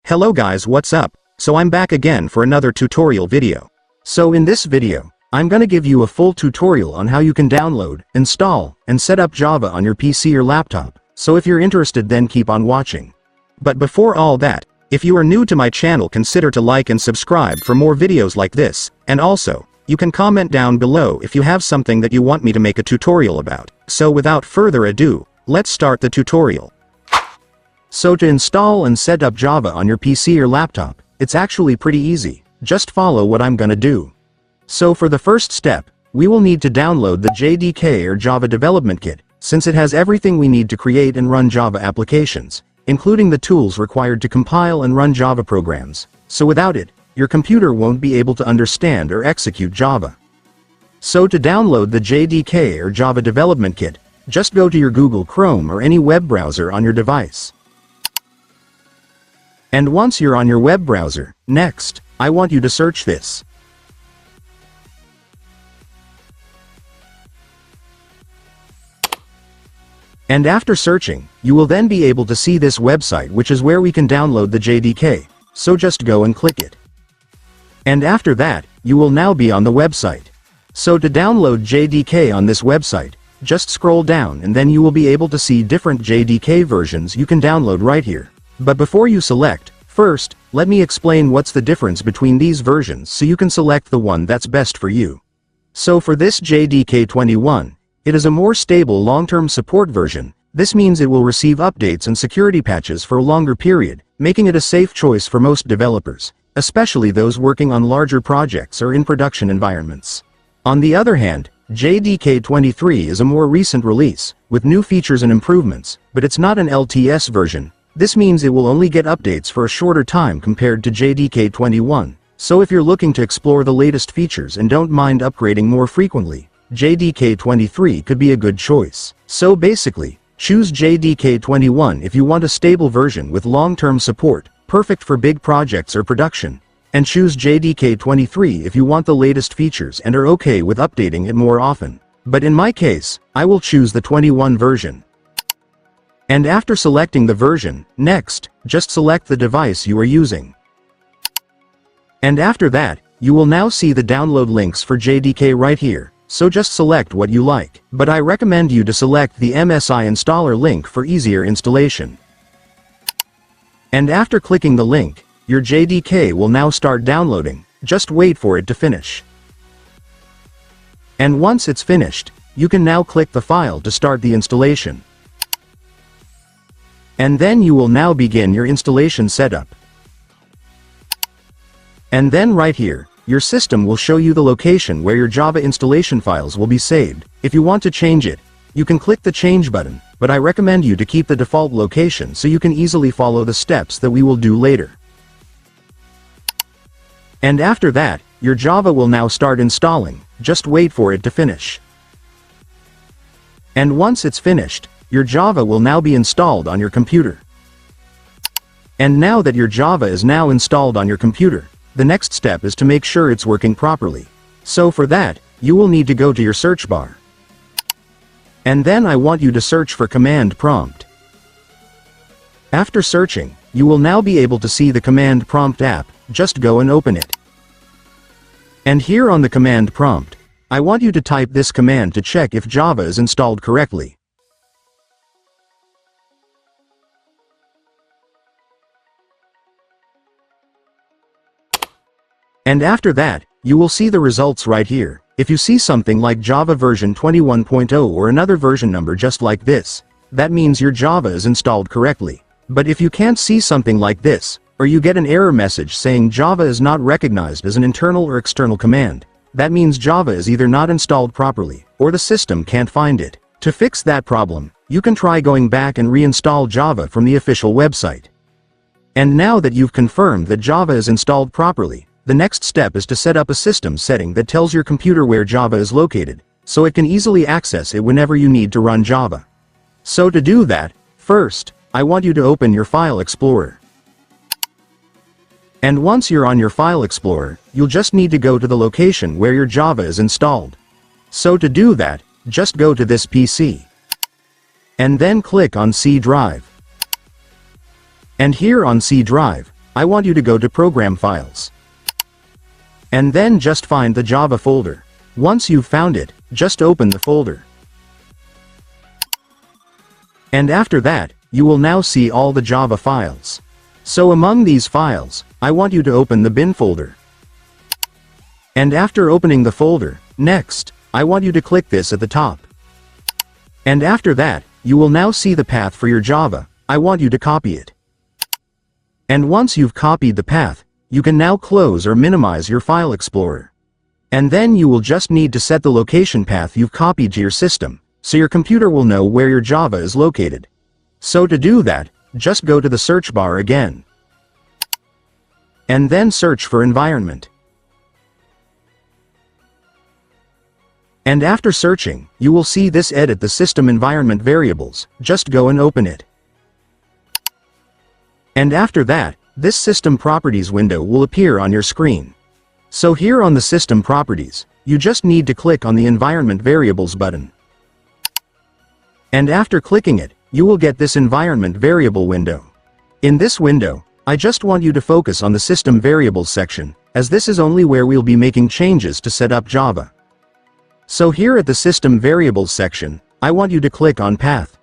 Hello guys, what's up? So I'm back again for another tutorial video. So in this video, I'm gonna give you a full tutorial on how you can download, install, and set up Java on your PC or laptop. So if you're interested, then keep on watching. But before all that, if you are new to my channel, consider to like and subscribe for more videos like this, and also, you can comment down below if you have something that you want me to make a tutorial about. So without further ado, let's start the tutorial. So to install and set up Java on your PC or laptop, it's actually pretty easy. Just follow what I'm gonna do. So for the first step, we will need to download the JDK or Java Development Kit, since it has everything we need to create and run Java applications, including the tools required to compile and run Java programs. So without it, your computer won't be able to understand or execute Java. So to download the JDK or Java Development Kit, just go to your Google Chrome or any web browser on your device. And once you're on your web browser, next, I want you to search this. And after searching, you will then be able to see this website, which is where we can download the JDK, so just go and click it. And after that, you will now be on the website. So to download JDK on this website, just scroll down and then you will be able to see different JDK versions you can download right here. But before you select, first, let me explain what's the difference between these versions so you can select the one that's best for you. So for this JDK 21, it is a more stable long-term support version. This means it will receive updates and security patches for a longer period, making it a safe choice for most developers, especially those working on larger projects or in production environments. On the other hand, JDK 23 is a more recent release, with new features and improvements, but it's not an LTS version. This means it will only get updates for a shorter time compared to JDK 21. So if you're looking to explore the latest features and don't mind upgrading more frequently, JDK 23 could be a good choice. So basically, choose JDK 21 if you want a stable version with long-term support, perfect for big projects or production. And choose JDK 23 if you want the latest features and are okay with updating it more often. But in my case, I will choose the 21 version. And after selecting the version, next, just select the device you are using. And after that, you will now see the download links for JDK right here, so just select what you like. But I recommend you to select the MSI installer link for easier installation. And after clicking the link, your JDK will now start downloading. Just wait for it to finish. And once it's finished, you can now click the file to start the installation. And then you will now begin your installation setup. And then right here, your system will show you the location where your Java installation files will be saved. If you want to change it, you can click the change button, but I recommend you to keep the default location so you can easily follow the steps that we will do later. And after that, your Java will now start installing. Just wait for it to finish. And once it's finished, your Java will now be installed on your computer. And now that your Java is now installed on your computer, the next step is to make sure it's working properly. So for that, you will need to go to your search bar. And then I want you to search for command prompt. After searching, you will now be able to see the command prompt app. Just go and open it. And here on the command prompt, I want you to type this command to check if Java is installed correctly. And after that, you will see the results right here. If you see something like Java version 21.0 or another version number just like this, that means your Java is installed correctly. But if you can't see something like this, or you get an error message saying Java is not recognized as an internal or external command, that means Java is either not installed properly, or the system can't find it. To fix that problem, you can try going back and reinstall Java from the official website. And now that you've confirmed that Java is installed properly, the next step is to set up a system setting that tells your computer where Java is located, so it can easily access it whenever you need to run Java. So to do that, first, I want you to open your File Explorer. And once you're on your File Explorer, you'll just need to go to the location where your Java is installed. So to do that, just go to this PC. And then click on C drive. And here on C drive, I want you to go to Program Files. And then just find the Java folder. Once you've found it, just open the folder. And after that, you will now see all the Java files. So among these files, I want you to open the bin folder. And after opening the folder, next, I want you to click this at the top. And after that, you will now see the path for your Java. I want you to copy it. And once you've copied the path, you can now close or minimize your File Explorer. And then you will just need to set the location path you've copied to your system, so your computer will know where your Java is located. So to do that, just go to the search bar again. And then search for environment. And after searching, you will see this edit the system environment variables. Just go and open it. And after that, this system properties window will appear on your screen. So here on the system properties, you just need to click on the environment variables button. And after clicking it, you will get this environment variable window. In this window, I just want you to focus on the system variables section, as this is only where we'll be making changes to set up Java. So here at the system variables section, I want you to click on path.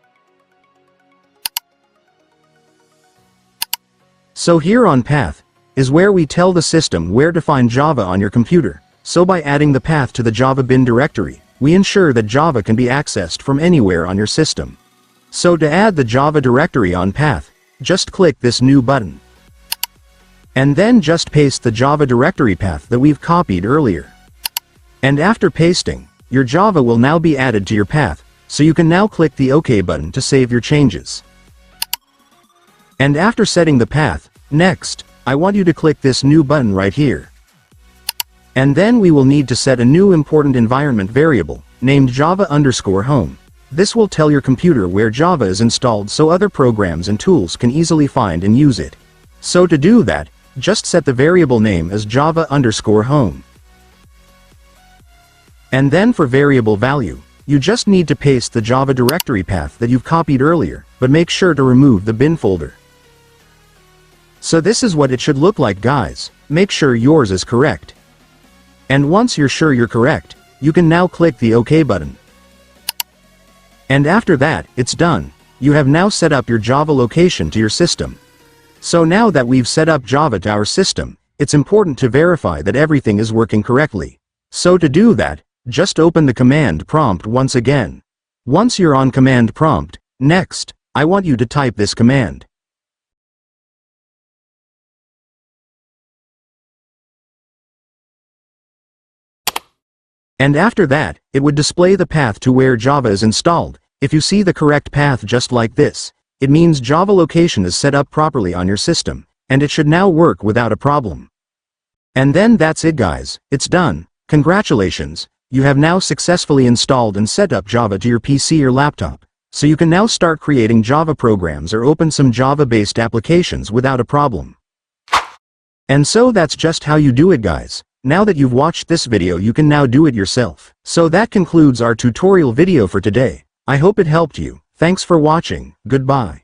So here on path, is where we tell the system where to find Java on your computer. So by adding the path to the Java bin directory, we ensure that Java can be accessed from anywhere on your system. So to add the Java directory on path, just click this new button. And then just paste the Java directory path that we've copied earlier. And after pasting, your Java will now be added to your path, so you can now click the OK button to save your changes. And after setting the path, next, I want you to click this new button right here. And then we will need to set a new important environment variable, named Java_home. This will tell your computer where Java is installed so other programs and tools can easily find and use it. So to do that, just set the variable name as Java_home. And then for variable value, you just need to paste the Java directory path that you've copied earlier, but make sure to remove the bin folder. So this is what it should look like, guys. Make sure yours is correct. And once you're sure you're correct, you can now click the OK button. And after that, it's done. You have now set up your Java location to your system. So now that we've set up Java to our system, it's important to verify that everything is working correctly. So to do that, just open the command prompt once again. Once you're on command prompt, next, I want you to type this command. And after that, it would display the path to where Java is installed. If you see the correct path just like this, it means Java location is set up properly on your system, and it should now work without a problem. And then that's it, guys. It's done. Congratulations. You have now successfully installed and set up Java to your PC or laptop, so you can now start creating Java programs or open some Java-based applications without a problem. And so that's just how you do it, guys. Now that you've watched this video, you can now do it yourself. So that concludes our tutorial video for today. I hope it helped you. Thanks for watching. Goodbye.